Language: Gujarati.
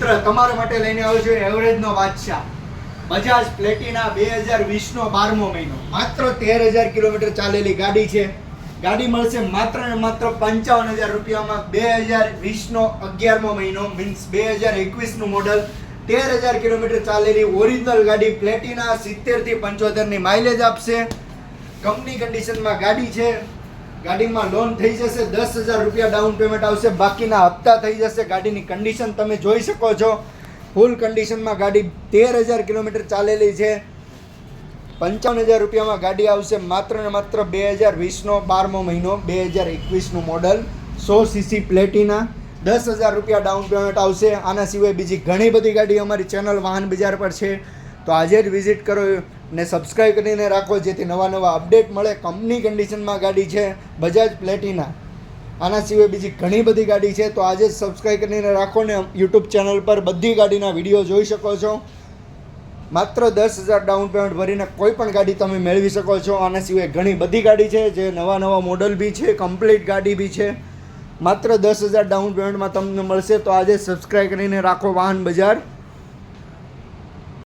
મિત્ર તમારા માટે લઈને આવ્યો છું એવરેજનો બાદશાહ બજાજ પ્લેટિના 2020નો 12મો મહિનો માત્ર 13000 કિલોમીટર ચાલેલી ગાડી છે. ગાડી મળશે માત્ર ને માત્ર 55000 રૂપિયામાં 2020નો 11મો મહિનો મીન્સ 2021નું મોડલ 13000 કિલોમીટર ચાલેલી ઓરિજિનલ ગાડી પ્લેટિના 70 થી 75 ની માઇલેજ આપશે. કંપની કન્ડિશનમાં ગાડી છે. ગાડીમાં લોન થઈ જશે, 10,000 રૂપિયા ડાઉન પેમેન્ટ આવશે, બાકીના હપ્તા થઈ જશે. ગાડીની કન્ડિશન તમે જોઈ શકો છો, ફૂલ કન્ડિશનમાં ગાડી 13000 કિલોમીટર ચાલેલી છે. 55000 રૂપિયામાં ગાડી આવશે માત્ર ને માત્ર 2020નો 12મો મહિનો 2021નું મોડલ 100 સીસી પ્લેટિના 10,000 રૂપિયા ડાઉન પેમેન્ટ આવશે. આના સિવાય બીજી ઘણી બધી ગાડી અમારી ચેનલ વાહન બજાર પર છે, તો આજે જ વિઝિટ કરો ને સબસ્ક્રાઈબ કરીને રાખો જેથી નવા અપડેટ મળે. કંપની કન્ડિશનમાં ગાડી છે બજાજ પ્લેટિના. આના સિવાય બીજી ઘણી બધી ગાડી છે, તો આજે જ સબસ્ક્રાઈબ કરીને રાખો ને યુટ્યુબ ચેનલ પર બધી ગાડીના વિડીયો જોઈ શકો છો. માત્ર 10,000 ડાઉન પેમેન્ટ ભરીને કોઈ પણ ગાડી તમે મેળવી શકો છો. આના સિવાય ઘણી બધી ગાડી છે જે નવા મોડલ બી છે, કમ્પ્લીટ ગાડી બી છે. માત્ર 10,000 ડાઉન પેમેન્ટમાં તમને મળશે, તો આજે સબસ્ક્રાઈબ કરીને રાખો વાહન બજાર.